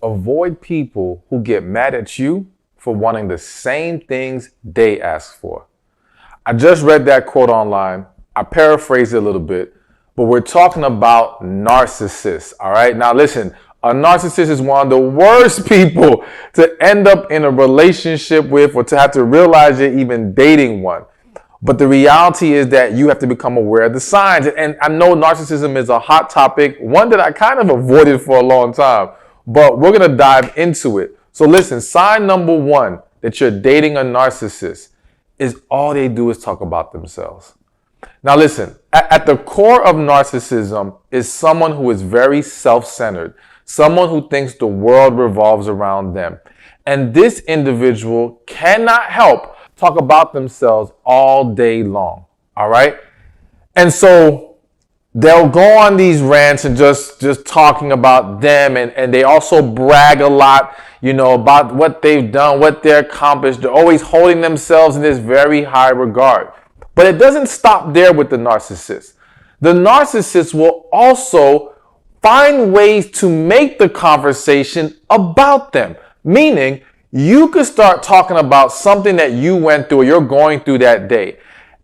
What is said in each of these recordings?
Avoid people who get mad at you for wanting the same things they ask for. I just read that quote online. I paraphrased it a little bit, but we're talking about narcissists, all right? Now listen, a narcissist is one of the worst people to end up in a relationship with, or to have to realize you're even dating one. But the reality is that you have to become aware of the signs. And I know narcissism is a hot topic, one that I kind of avoided for a long time, but we're going to dive into it. So listen, sign number one that you're dating a narcissist is all they do is talk about themselves. Now listen, at the core of narcissism is someone who is very self-centered, someone who thinks the world revolves around them. And this individual cannot help talk about themselves all day long, all right? And so they'll go on these rants and just talking about them, and they also brag a lot, about what they've done, what they're accomplished. They're always holding themselves in this very high regard. But it doesn't stop there with the narcissist. The narcissist will also find ways to make the conversation about them, meaning you could start talking about something that you went through or you're going through that day.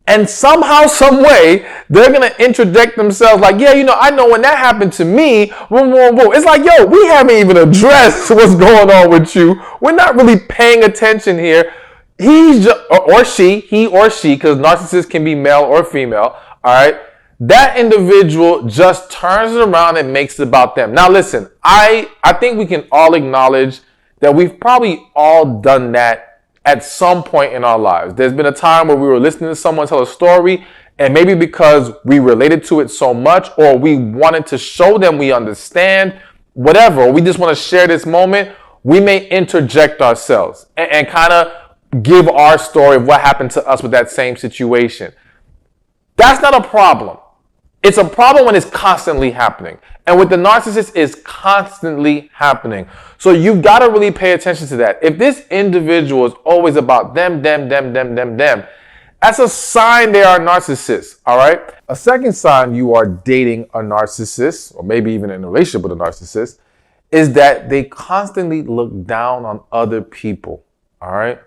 And somehow, some way, they're going to interject themselves like, yeah, I know when that happened to me. It's like, yo, we haven't even addressed what's going on with you. We're not really paying attention here. He's just, he or she, because narcissists can be male or female, all right? That individual just turns it around and makes it about them. Now, listen, I think we can all acknowledge that we've probably all done that at some point in our lives. There's been a time where we were listening to someone tell a story, and maybe because we related to it so much, or we wanted to show them we understand, whatever, or we just want to share this moment, we may interject ourselves and kind of give our story of what happened to us with that same situation. That's not a problem. It's a problem when it's constantly happening. And with the narcissist, it's constantly happening. So you've got to really pay attention to that. If this individual is always about them, that's a sign they are narcissists, all right? A second sign you are dating a narcissist, or maybe even in a relationship with a narcissist, is that they constantly look down on other people, all right?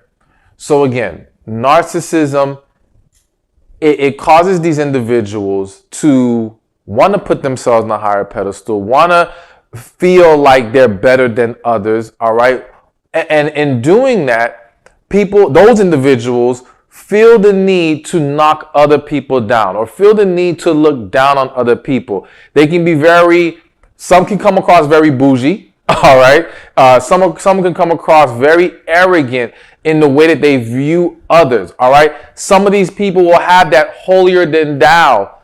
So again, narcissism, it causes these individuals to want to put themselves on a higher pedestal, want to feel like they're better than others, all right? And in doing that, those individuals feel the need to knock other people down or feel the need to look down on other people. They can be some can come across very bougie, all right? Some can come across very arrogant in the way that they view others, all right? Some of these people will have that holier than thou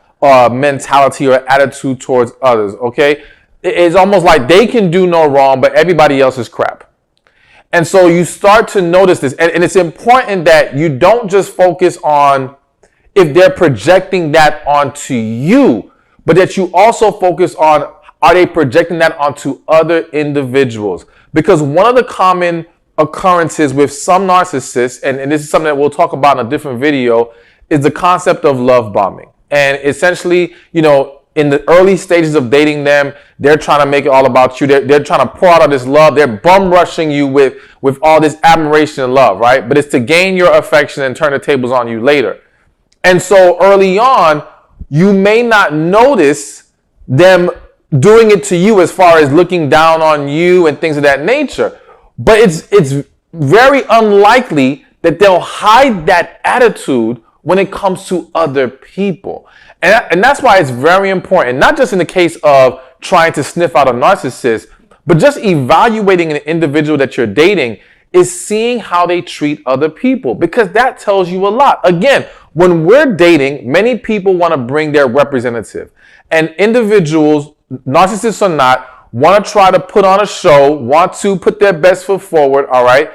mentality or attitude towards others, okay? It's almost like they can do no wrong, but everybody else is crap. And so you start to notice this, and it's important that you don't just focus on if they're projecting that onto you, but that you also focus on, are they projecting that onto other individuals? Because one of the common occurrences with some narcissists, and this is something that we'll talk about in a different video, is the concept of love bombing. And essentially, in the early stages of dating them, they're trying to make it all about you. They're trying to pour out all this love. They're bum rushing you with all this admiration and love, right? But it's to gain your affection and turn the tables on you later. And so early on, you may not notice them doing it to you as far as looking down on you and things of that nature. But it's very unlikely that they'll hide that attitude when it comes to other people. And that's why it's very important, not just in the case of trying to sniff out a narcissist, but just evaluating an individual that you're dating is seeing how they treat other people, because that tells you a lot. Again, when we're dating, many people want to bring their representative. And individuals, narcissists or not, want to try to put on a show, want to put their best foot forward, all right?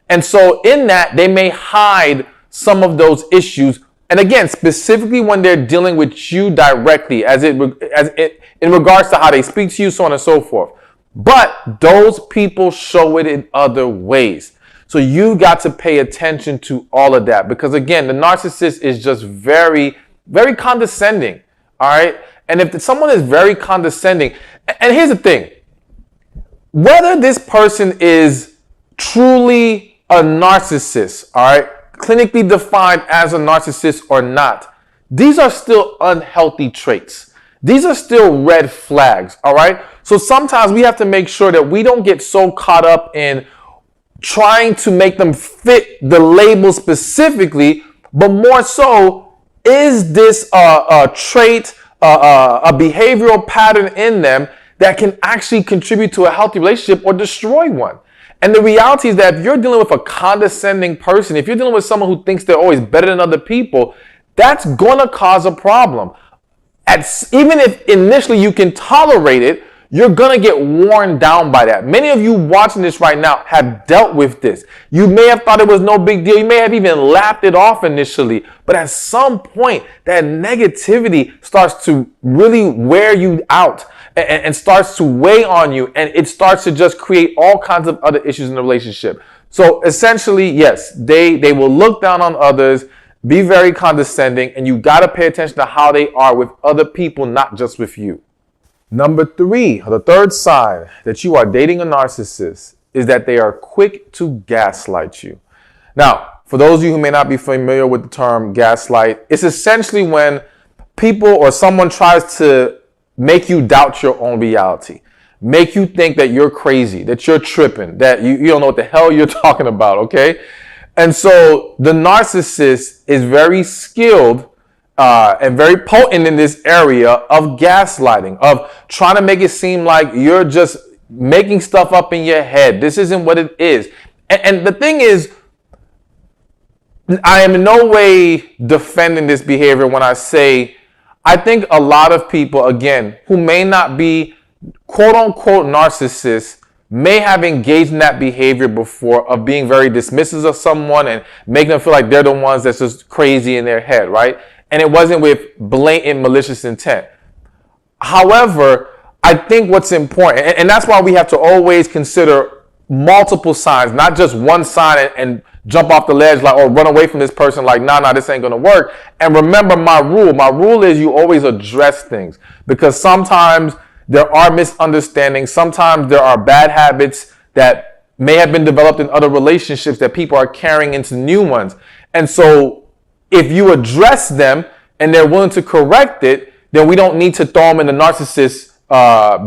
And so in that, they may hide some of those issues. And again, specifically when they're dealing with you directly, in regards to how they speak to you, so on and so forth. But those people show it in other ways. So you got to pay attention to all of that, because again, the narcissist is just very, very condescending, all right? And if someone is very condescending, and here's the thing, Whether this person is truly a narcissist, all right, clinically defined as a narcissist or not, these are still unhealthy traits. These are still red flags, all right? So sometimes we have to make sure that we don't get so caught up in trying to make them fit the label specifically, but more so, is this a trait, a behavioral pattern in them that can actually contribute to a healthy relationship or destroy one? And the reality is that if you're dealing with a condescending person, if you're dealing with someone who thinks they're always better than other people, that's going to cause a problem. Even if initially you can tolerate it, you're going to get worn down by that. Many of you watching this right now have dealt with this. You may have thought it was no big deal. You may have even laughed it off initially. But at some point, that negativity starts to really wear you out and starts to weigh on you. And it starts to just create all kinds of other issues in the relationship. So essentially, yes, they will look down on others, be very condescending, and you got to pay attention to how they are with other people, not just with you. Number 3, the third sign that you are dating a narcissist is that they are quick to gaslight you. Now, for those of you who may not be familiar with the term gaslight, it's essentially when people or someone tries to make you doubt your own reality, make you think that you're crazy, that you're tripping, that you don't know what the hell you're talking about, okay? And so the narcissist is very skilled and very potent in this area of gaslighting, of trying to make it seem like you're just making stuff up in your head. This isn't what it is. And the thing is, I am in no way defending this behavior when I say I think a lot of people, again, who may not be quote unquote narcissists, may have engaged in that behavior before of being very dismissive of someone and making them feel like they're the ones that's just crazy in their head, right? And it wasn't with blatant malicious intent. However, I think what's important, and that's why we have to always consider multiple signs, not just one sign and jump off the ledge like, or run away from this person like, nah, this ain't gonna work. And remember my rule. My rule is you always address things, because sometimes there are misunderstandings. Sometimes there are bad habits that may have been developed in other relationships that people are carrying into new ones. And so if you address them and they're willing to correct it, then we don't need to throw them in the narcissist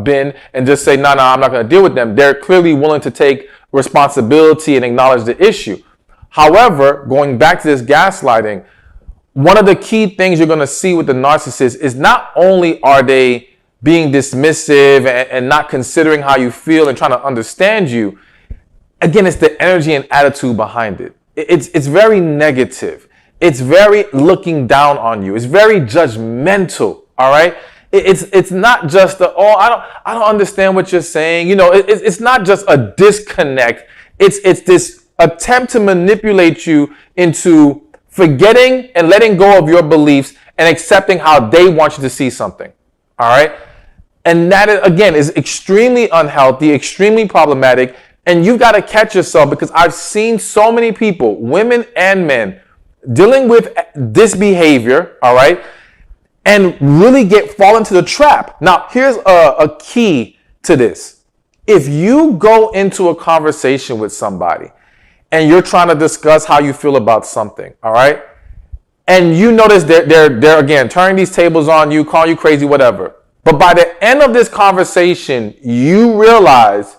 bin and just say, no, I'm not going to deal with them. They're clearly willing to take responsibility and acknowledge the issue. However, going back to this gaslighting, one of the key things you're going to see with the narcissist is not only are they being dismissive and not considering how you feel and trying to understand you, again, it's the energy and attitude behind it. It's very negative. It's very looking down on you. It's very judgmental. All right. It's not just I don't understand what you're saying. You know, it's not just a disconnect. It's this attempt to manipulate you into forgetting and letting go of your beliefs and accepting how they want you to see something. All right. And that, again, is extremely unhealthy, extremely problematic. And you've got to catch yourself, because I've seen so many people, women and men, dealing with this behavior, all right, and really fall into the trap. Now, here's a key to this. If you go into a conversation with somebody and you're trying to discuss how you feel about something, all right, and you notice they're again turning these tables on you, calling you crazy, whatever. But by the end of this conversation, you realize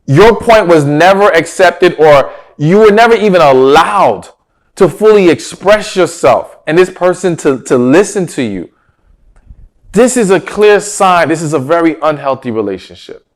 your point was never accepted, or you were never even allowed to fully express yourself, and this person to listen to you. This is a clear sign. This is a very unhealthy relationship.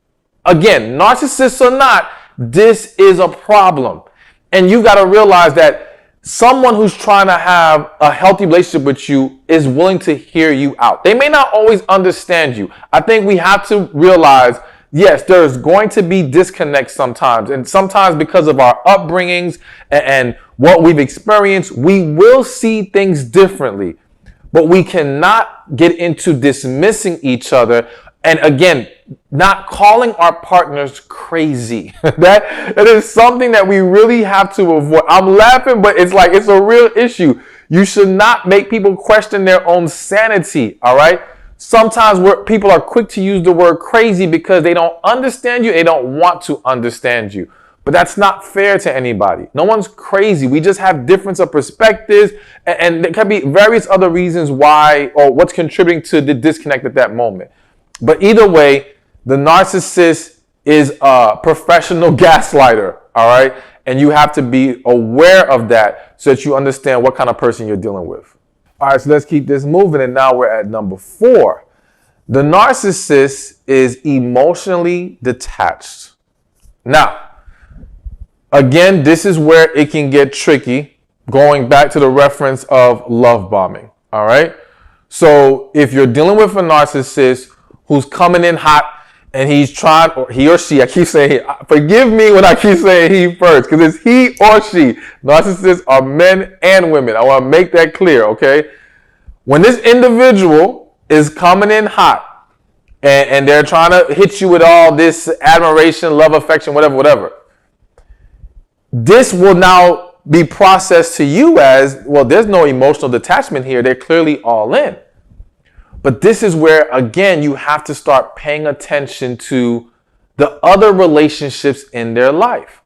Again, narcissists or not, this is a problem. And you've got to realize that someone who's trying to have a healthy relationship with you is willing to hear you out. They may not always understand you. I think we have to realize, yes, there's going to be disconnects sometimes. And sometimes because of our upbringings and what we've experienced, we will see things differently. But we cannot get into dismissing each other. And again, not calling our partners crazy. That is something that we really have to avoid. I'm laughing, but it's a real issue. You should not make people question their own sanity. All right. Sometimes people are quick to use the word crazy because they don't understand you. They don't want to understand you. But that's not fair to anybody. No one's crazy. We just have difference of perspectives, and there can be various other reasons why or what's contributing to the disconnect at that moment. But either way, the narcissist is a professional gaslighter, all right? And you have to be aware of that so that you understand what kind of person you're dealing with. All right, so let's keep this moving. And now we're at number 4. The narcissist is emotionally detached. Now, again, this is where it can get tricky, going back to the reference of love bombing, all right? So if you're dealing with a narcissist who's coming in hot and he's trying, or he or she, I keep saying he, forgive me when I keep saying he first, because it's he or she. Narcissists are men and women. I want to make that clear, okay? When this individual is coming in hot and they're trying to hit you with all this admiration, love, affection, whatever, this will now be processed to you as, well, there's no emotional detachment here. They're clearly all in. But this is where, again, you have to start paying attention to the other relationships in their life.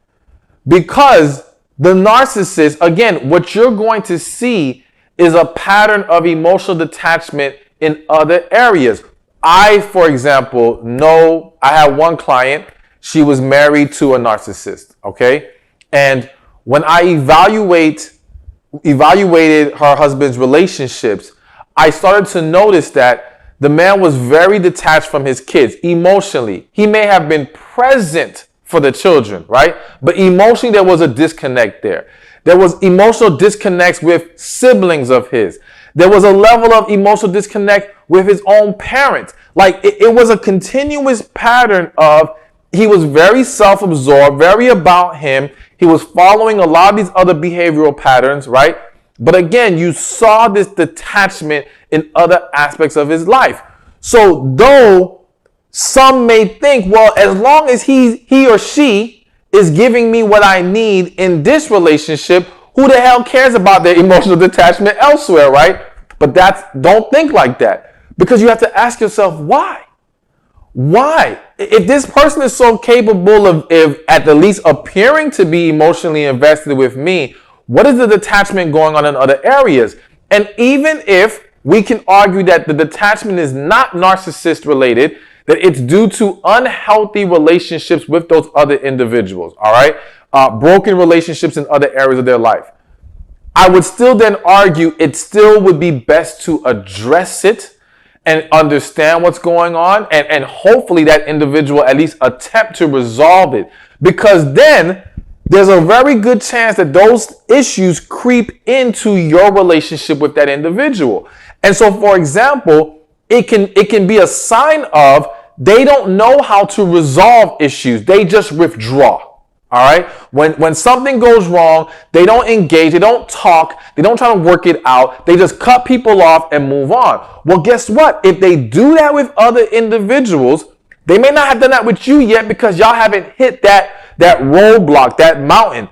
Because the narcissist, again, what you're going to see is a pattern of emotional detachment in other areas. I, for example, know I had one client, she was married to a narcissist, okay? And when I evaluated her husband's relationships, I started to notice that the man was very detached from his kids emotionally. He may have been present for the children, right? But emotionally, there was a disconnect there. There was emotional disconnects with siblings of his. There was a level of emotional disconnect with his own parents. Like it was a continuous pattern of he was very self-absorbed, very about him. He was following a lot of these other behavioral patterns, right? But again, you saw this detachment in other aspects of his life. So though some may think, well, as long as he or she is giving me what I need in this relationship, who the hell cares about their emotional detachment elsewhere, right? But don't think like that, because you have to ask yourself, why? Why? If this person is so capable of at the least appearing to be emotionally invested with me, what is the detachment going on in other areas? And even if we can argue that the detachment is not narcissist related, that it's due to unhealthy relationships with those other individuals, all right? Broken relationships in other areas of their life. I would still then argue it still would be best to address it and understand what's going on, and hopefully that individual at least attempt to resolve it, because then there's a very good chance that those issues creep into your relationship with that individual. And so, for example, it can be a sign of they don't know how to resolve issues. They just withdraw. All right. When something goes wrong, they don't engage, they don't talk, they don't try to work it out. They just cut people off and move on. Well, guess what? If they do that with other individuals, they may not have done that with you yet because y'all haven't hit that roadblock, that mountain.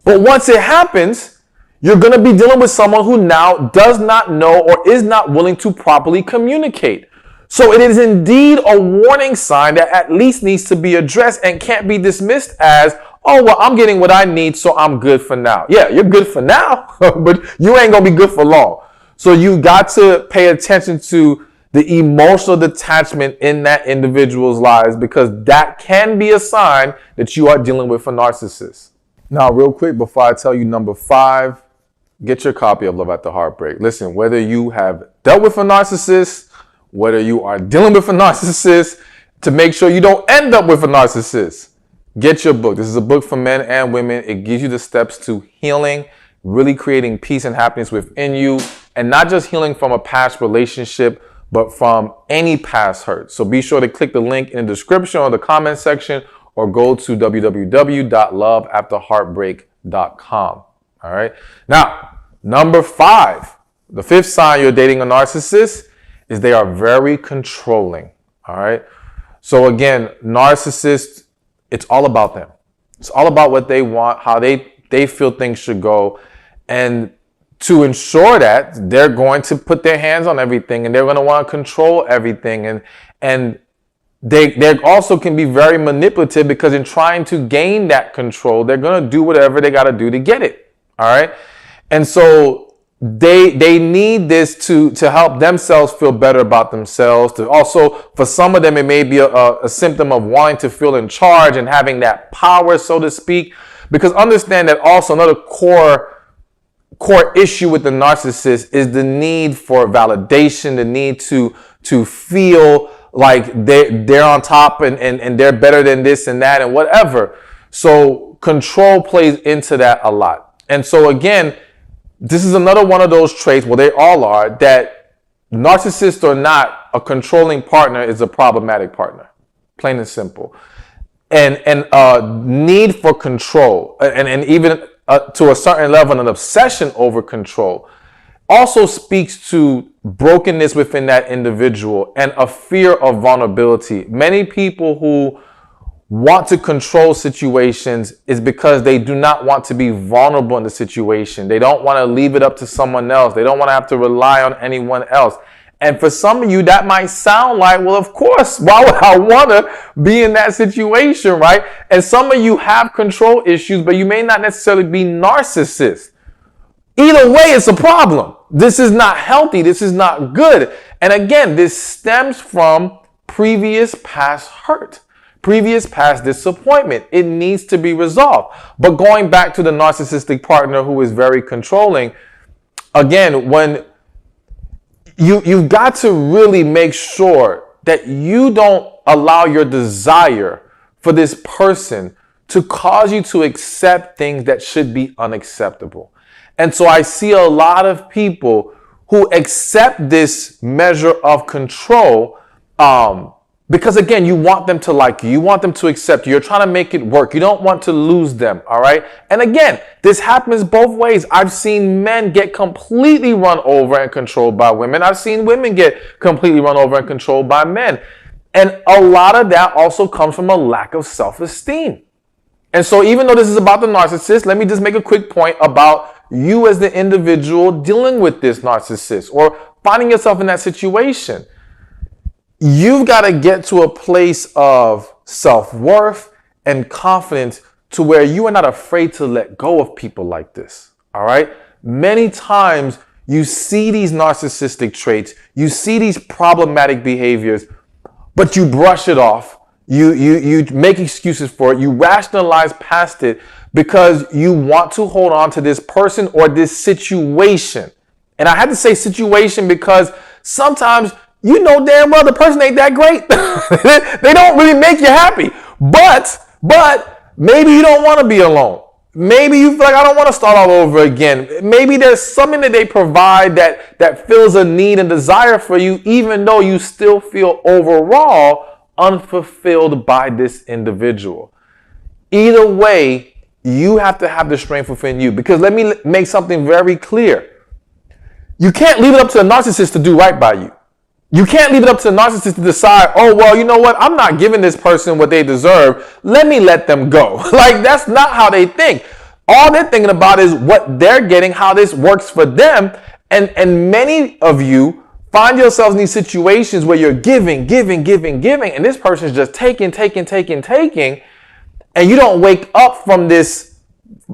But once it happens, you're going to be dealing with someone who now does not know or is not willing to properly communicate. So it is indeed a warning sign that at least needs to be addressed and can't be dismissed as, oh, well, I'm getting what I need, so I'm good for now. Yeah, you're good for now, but you ain't going to be good for long. So you got to pay attention to the emotional detachment in that individual's lives, because that can be a sign that you are dealing with a narcissist. Now, real quick, before I tell you number 5, get your copy of Love After Heartbreak. Listen, whether you have dealt with a narcissist, whether you are dealing with a narcissist, to make sure you don't end up with a narcissist, get your book. This is a book for men and women. It gives you the steps to healing, really creating peace and happiness within you, and not just healing from a past relationship, but from any past hurt. So be sure to click the link in the description or the comment section, or go to www.loveafterheartbreak.com. All right. Now, number 5, the 5th sign you're dating a narcissist is they are very controlling. All right. So again, narcissists, it's all about them. It's all about what they want, how they feel things should go. And to ensure that they're going to put their hands on everything and they're going to want to control everything. And they also can be very manipulative because in trying to gain that control, they're going to do whatever they got to do to get it. All right. And so they need this to help themselves feel better about themselves. To also, for some of them, it may be a symptom of wanting to feel in charge and having that power, so to speak. Because understand that also another core issue with the narcissist is the need for validation, the need to feel like they're on top and they're better than this and that and whatever. So control plays into that a lot. And so again, this is another one of those traits, well, they all are, that narcissist or not, a controlling partner is a problematic partner, plain and simple. And need for control and even to a certain level, an obsession over control also speaks to brokenness within that individual and a fear of vulnerability. Many people who want to control situations is because they do not want to be vulnerable in the situation. They don't want to leave it up to someone else. They don't want to have to rely on anyone else. And for some of you, that might sound like, well, of course, why would I want to be in that situation, right? And some of you have control issues, but you may not necessarily be narcissist. Either way, it's a problem. This is not healthy. This is not good. And again, this stems from previous past hurt, previous past disappointment. It needs to be resolved. But going back to the narcissistic partner who is very controlling, again, when you've got to really make sure that you don't allow your desire for this person to cause you to accept things that should be unacceptable. And so I see a lot of people who accept this measure of control because, again, you want them to like you. You want them to accept you. You're trying to make it work. You don't want to lose them, all right? And again, this happens both ways. I've seen men get completely run over and controlled by women. I've seen women get completely run over and controlled by men. And a lot of that also comes from a lack of self-esteem. And so even though this is about the narcissist, let me just make a quick point about you as the individual dealing with this narcissist or finding yourself in that situation. You've got to get to a place of self-worth and confidence to where you are not afraid to let go of people like this. All right. Many times you see these narcissistic traits, you see these problematic behaviors, but you brush it off. You make excuses for it. You rationalize past it because you want to hold on to this person or this situation. And I had to say situation because sometimes you know damn well the person ain't that great. They don't really make you happy. But maybe you don't want to be alone. Maybe you feel like I don't want to start all over again. Maybe there's something that they provide that fills a need and desire for you, even though you still feel overall unfulfilled by this individual. Either way, you have to have the strength within you. Because let me make something very clear. You can't leave it up to the narcissist to do right by you. You can't leave it up to the narcissist to decide, oh, well, you know what? I'm not giving this person what they deserve. Let me let them go. Like, that's not how they think. All they're thinking about is what they're getting, how this works for them. And many of you find yourselves in these situations where you're giving, and this person's just taking. And you don't wake up from this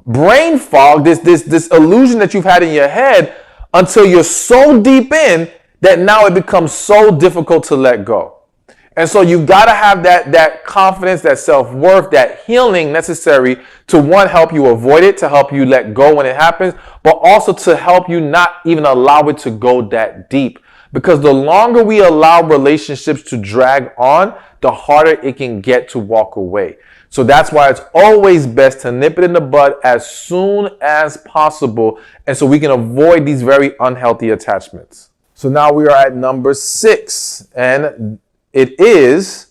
brain fog, this illusion that you've had in your head until you're so deep in that now it becomes so difficult to let go. And so you've got to have that confidence, that self-worth, that healing necessary to, one, help you avoid it, to help you let go when it happens, but also to help you not even allow it to go that deep. Because the longer we allow relationships to drag on, the harder it can get to walk away. So that's why it's always best to nip it in the bud as soon as possible, and so we can avoid these very unhealthy attachments. So now we are at number 6, and it is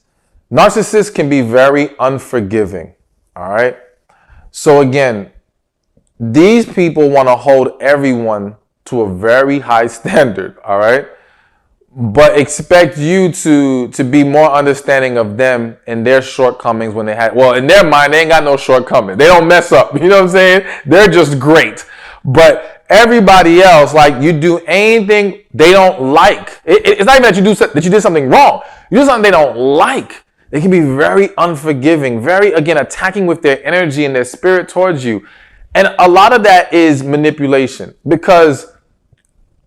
narcissists can be very unforgiving. All right. So again, these people want to hold everyone to a very high standard. All right. But expect you to be more understanding of them and their shortcomings when they had, well, in their mind, they ain't got no shortcomings. They don't mess up. You know what I'm saying? They're just great. But everybody else like you do anything they don't like. It's not even that you did something wrong. You do something they don't like. They can be very unforgiving, very, again, attacking with their energy and their spirit towards you. And a lot of that is manipulation, because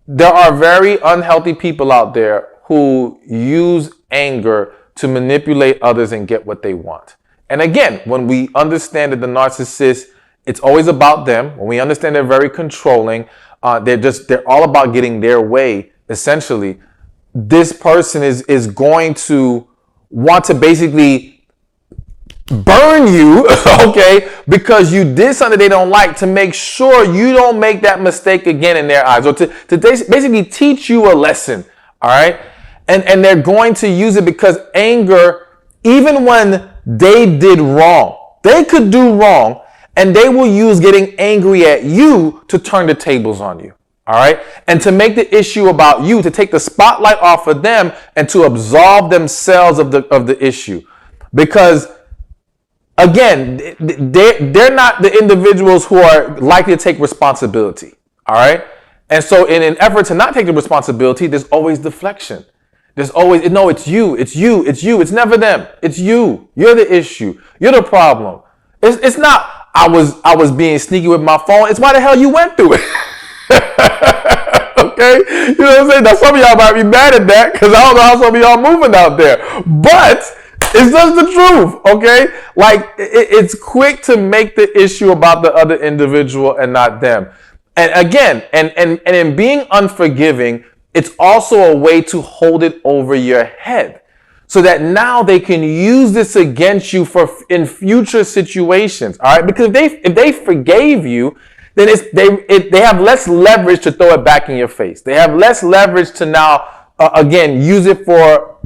there are very unhealthy people out there who use anger to manipulate others and get what they want. And again, when we understand that the narcissist, it's always about them. When we understand they're very controlling, they're all about getting their way, essentially. This person is going to want to basically burn you, okay, because you did something they don't like, to make sure you don't make that mistake again in their eyes, or to basically teach you a lesson, all right? And they're going to use it because anger, even when they did wrong, they could do wrong, and they will use getting angry at you to turn the tables on you. All right. And to make the issue about you, to take the spotlight off of them and to absolve themselves of the issue. Because again, they're not the individuals who are likely to take responsibility. All right. And so in an effort to not take the responsibility, there's always deflection. There's always, no, it's you. It's never them. It's you. You're the issue. You're the problem. It's not, I was being sneaky with my phone. It's why the hell you went through it. Okay, you know what I'm saying? Now some of y'all might be mad at that because I don't know how some of y'all moving out there, but it's just the truth. Okay, like it's quick to make the issue about the other individual and not them. And again, and in being unforgiving, it's also a way to hold it over your head, so that now they can use this against you in future situations. All right, because if they forgave you, then they have less leverage to throw it back in your face. They have less leverage to now, again, use it for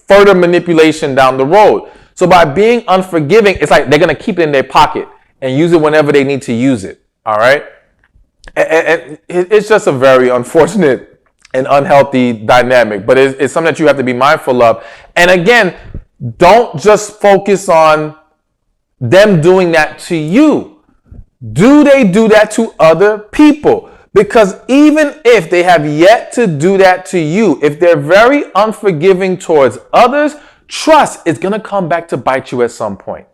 further manipulation down the road. So by being unforgiving, it's like they're going to keep it in their pocket and use it whenever they need to use it. All right? And it's just a very unfortunate and unhealthy dynamic, but it's something that you have to be mindful of. And again, don't just focus on them doing that to you. Do they do that to other people? Because even if they have yet to do that to you, if they're very unforgiving towards others, trust it's going to come back to bite you at some point.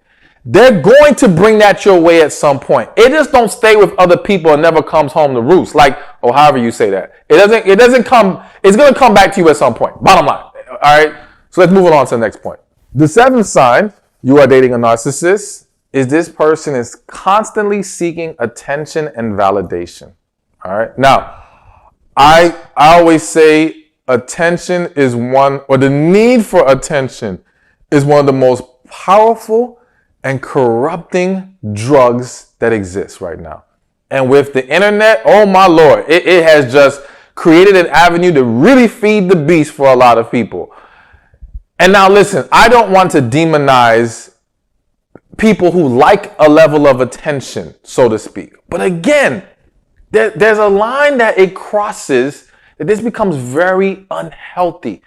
They're going to bring that your way at some point. It just don't stay with other people and never comes home to roost. Like, or however you say that. It doesn't come, it's going to come back to you at some point. Bottom line. All right. So let's move on to the next point. The seventh sign you are dating a narcissist is this person is constantly seeking attention and validation. All right. Now, I always say attention is the need for attention is one of the most powerful and corrupting drugs that exist right now. And with the internet, oh my Lord, it has just created an avenue to really feed the beast for a lot of people. And now listen, I don't want to demonize people who like a level of attention, so to speak. But again, there's a line that it crosses that this becomes very unhealthy.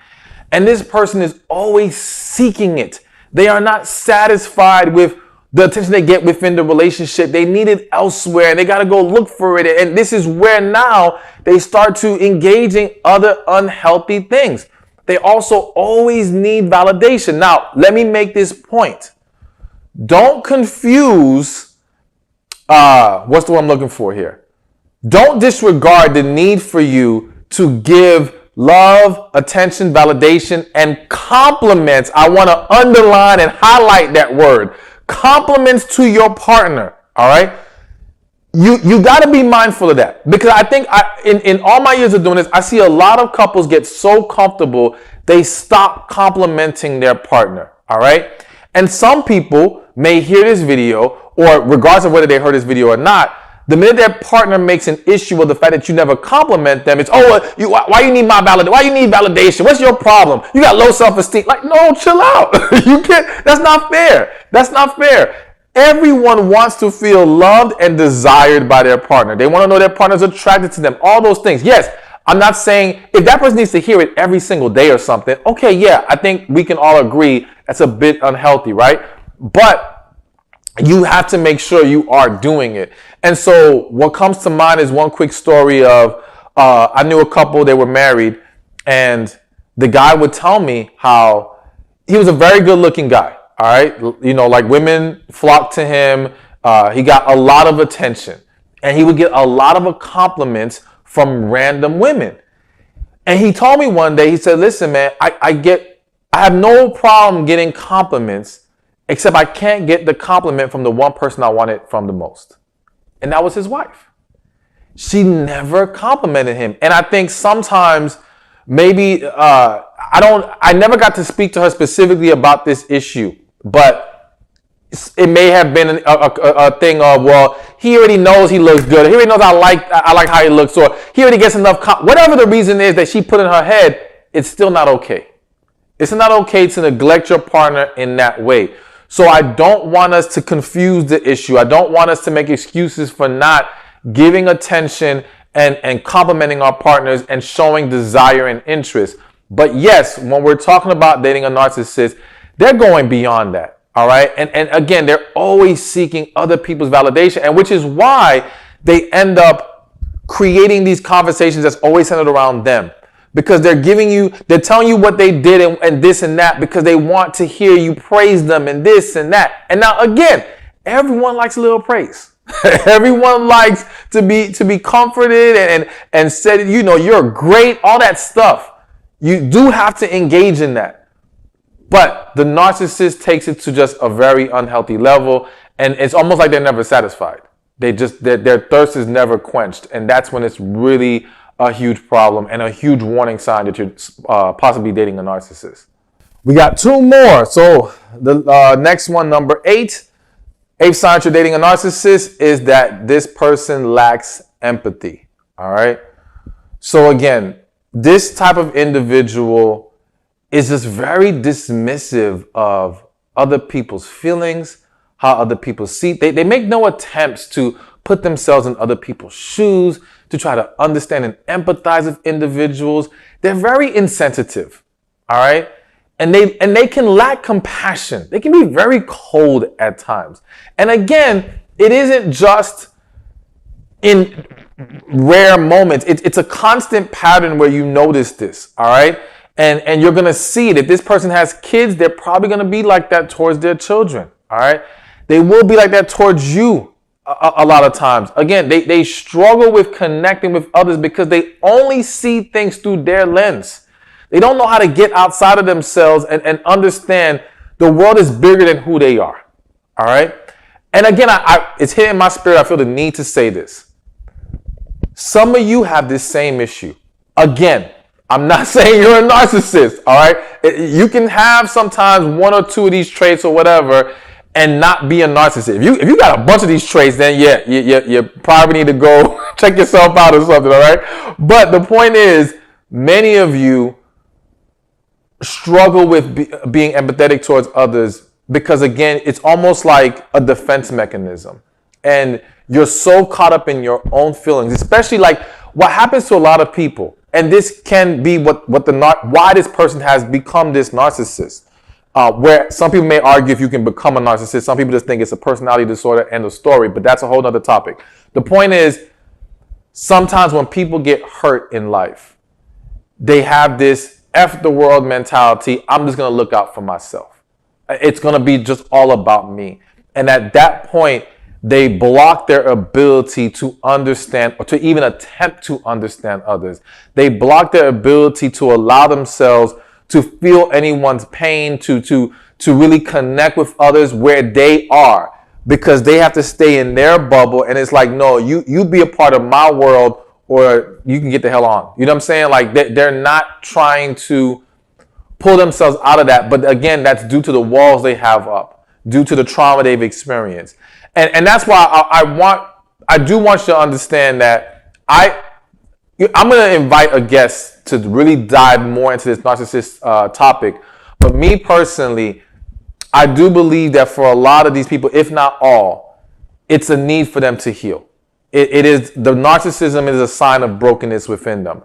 And this person is always seeking it. They are not satisfied with the attention they get within the relationship. They need it elsewhere and they got to go look for it. And this is where now they start to engage in other unhealthy things. They also always need validation. Now, let me make this point. Don't confuse, what's the one I'm looking for here? Don't disregard the need for you to give love, attention, validation, and compliments. I want to underline and highlight that word. Compliments to your partner, all right? You got to be mindful of that, because I think in all my years of doing this, I see a lot of couples get so comfortable, they stop complimenting their partner, all right? And some people may hear this video, or regardless of whether they heard this video or not, the minute their partner makes an issue of the fact that you never compliment them, it's, why you need my validation? Why you need validation? What's your problem? You got low self-esteem. Like, no, chill out. You can't, that's not fair. That's not fair. Everyone wants to feel loved and desired by their partner. They want to know their partner's attracted to them. All those things. Yes, I'm not saying if that person needs to hear it every single day or something, okay, yeah, I think we can all agree that's a bit unhealthy, right? But you have to make sure you are doing it. And so what comes to mind is one quick story of, I knew a couple, they were married, and the guy would tell me how he was a very good looking guy. All right. You know, like women flocked to him. He got a lot of attention, and he would get a lot of compliments from random women. And he told me one day, he said, listen, man, I have no problem getting compliments, except I can't get the compliment from the one person I want it from the most. And that was his wife. She never complimented him. And I think sometimes maybe, I never got to speak to her specifically about this issue, but it may have been a thing of, well, he already knows he looks good. He already knows I like how he looks, or he already gets enough. Whatever the reason is that she put in her head, it's still not okay. It's not okay to neglect your partner in that way. So I don't want us to confuse the issue. I don't want us to make excuses for not giving attention and complimenting our partners and showing desire and interest. But yes, when we're talking about dating a narcissist, they're going beyond that. All right. And again, they're always seeking other people's validation, and which is why they end up creating these conversations that's always centered around them. Because they're telling you what they did and this and that, because they want to hear you praise them and this and that. And now again, everyone likes a little praise. Everyone likes to be comforted and said, you know, you're great, all that stuff. You do have to engage in that. But the narcissist takes it to just a very unhealthy level, and it's almost like they're never satisfied. Their thirst is never quenched, and that's when it's really a huge problem and a huge warning sign that you're possibly dating a narcissist. We got two more. So the next one, number 8, 8th sign you're dating a narcissist is that this person lacks empathy. All right. So again, this type of individual is just very dismissive of other people's feelings, how other people see. They make no attempts to put themselves in other people's shoes, to try to understand and empathize with individuals. They're very insensitive, all right? And they can lack compassion. They can be very cold at times. And again, it isn't just in rare moments. It's a constant pattern where you notice this, all right? And you're gonna see it. If this person has kids, they're probably gonna be like that towards their children, all right? They will be like that towards you. A lot of times. Again, they struggle with connecting with others because they only see things through their lens. They don't know how to get outside of themselves and understand the world is bigger than who they are. All right. And again, it's hitting my spirit. I feel the need to say this. Some of you have this same issue. Again, I'm not saying you're a narcissist. All right. You can have sometimes one or two of these traits or whatever and not be a narcissist. If you got a bunch of these traits, then you probably need to go check yourself out or something, all right? But the point is, many of you struggle with being empathetic towards others because, again, it's almost like a defense mechanism. And you're so caught up in your own feelings, especially like what happens to a lot of people. And this can be why this person has become this narcissist. Where some people may argue if you can become a narcissist. Some people just think it's a personality disorder, end of story, but that's a whole other topic. The point is, sometimes when people get hurt in life, they have this F the world mentality. I'm just going to look out for myself. It's going to be just all about me. And at that point, they block their ability to understand or to even attempt to understand others. They block their ability to allow themselves to feel anyone's pain, to really connect with others where they are, because they have to stay in their bubble. And it's like, no, you be a part of my world or you can get the hell on. You know what I'm saying? Like they're not trying to pull themselves out of that. But again, that's due to the walls they have up, due to the trauma they've experienced. And that's why I do want you to understand that I'm going to invite a guest to really dive more into this narcissist topic. But me personally, I do believe that for a lot of these people, if not all, it's a need for them to heal. It is, the narcissism is a sign of brokenness within them.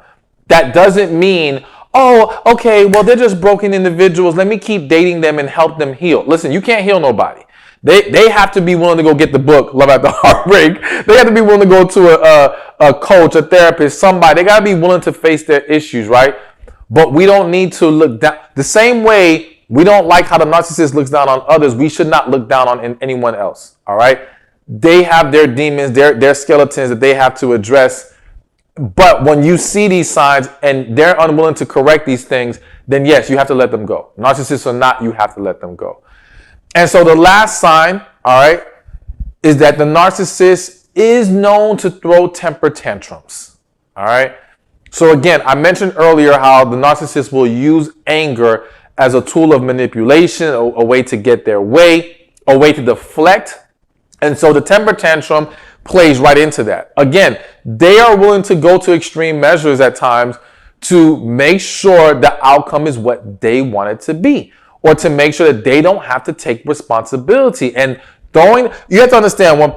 That doesn't mean, oh, okay, well, they're just broken individuals. Let me keep dating them and help them heal. Listen, you can't heal nobody. They have to be willing to go get the book, Love After Heartbreak. They have to be willing to go to a coach, a therapist, somebody. They got to be willing to face their issues, right? But we don't need to look down. The same way we don't like how the narcissist looks down on others, we should not look down on anyone else, all right? They have their demons, their skeletons that they have to address. But when you see these signs and they're unwilling to correct these things, then yes, you have to let them go. Narcissists or not, you have to let them go. And so the last sign, all right, is that the narcissist is known to throw temper tantrums, all right? So again, I mentioned earlier how the narcissist will use anger as a tool of manipulation, a way to get their way, a way to deflect. And so the temper tantrum plays right into that. Again, they are willing to go to extreme measures at times to make sure the outcome is what they want it to be, or to make sure that they don't have to take responsibility. And you have to understand, when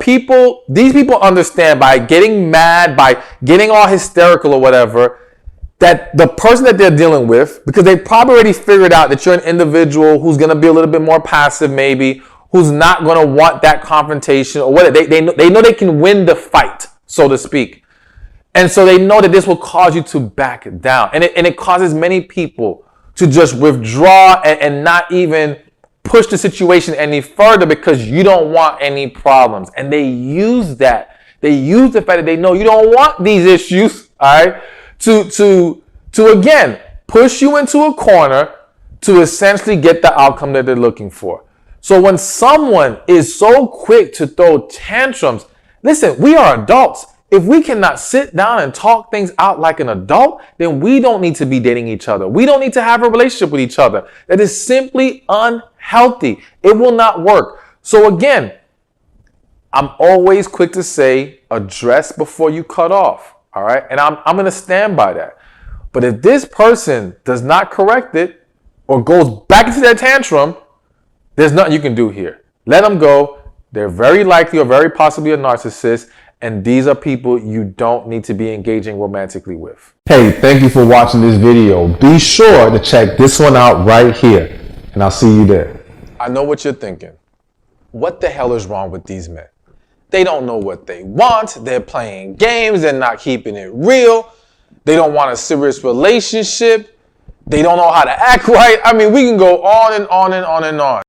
these people understand by getting mad, by getting all hysterical or whatever, that the person that they're dealing with, because they probably already figured out that you're an individual who's going to be a little bit more passive maybe, who's not going to want that confrontation or whatever. They know they can win the fight, so to speak. And so they know that this will cause you to back down. And it causes many people to just withdraw and not even push the situation any further because you don't want any problems. And they use that. They use the fact that they know you don't want these issues, all right, to again, push you into a corner to essentially get the outcome that they're looking for. So when someone is so quick to throw tantrums, listen, we are adults. If we cannot sit down and talk things out like an adult, then we don't need to be dating each other. We don't need to have a relationship with each other. That is simply unhealthy. It will not work. So again, I'm always quick to say, address before you cut off. All right. And I'm going to stand by that. But if this person does not correct it or goes back into their tantrum, there's nothing you can do here. Let them go. They're very likely or very possibly a narcissist. And these are people you don't need to be engaging romantically with. Hey, thank you for watching this video. Be sure to check this one out right here. And I'll see you there. I know what you're thinking. What the hell is wrong with these men? They don't know what they want. They're playing games. They're not keeping it real. They don't want a serious relationship. They don't know how to act right. I mean, we can go on and on and on and on.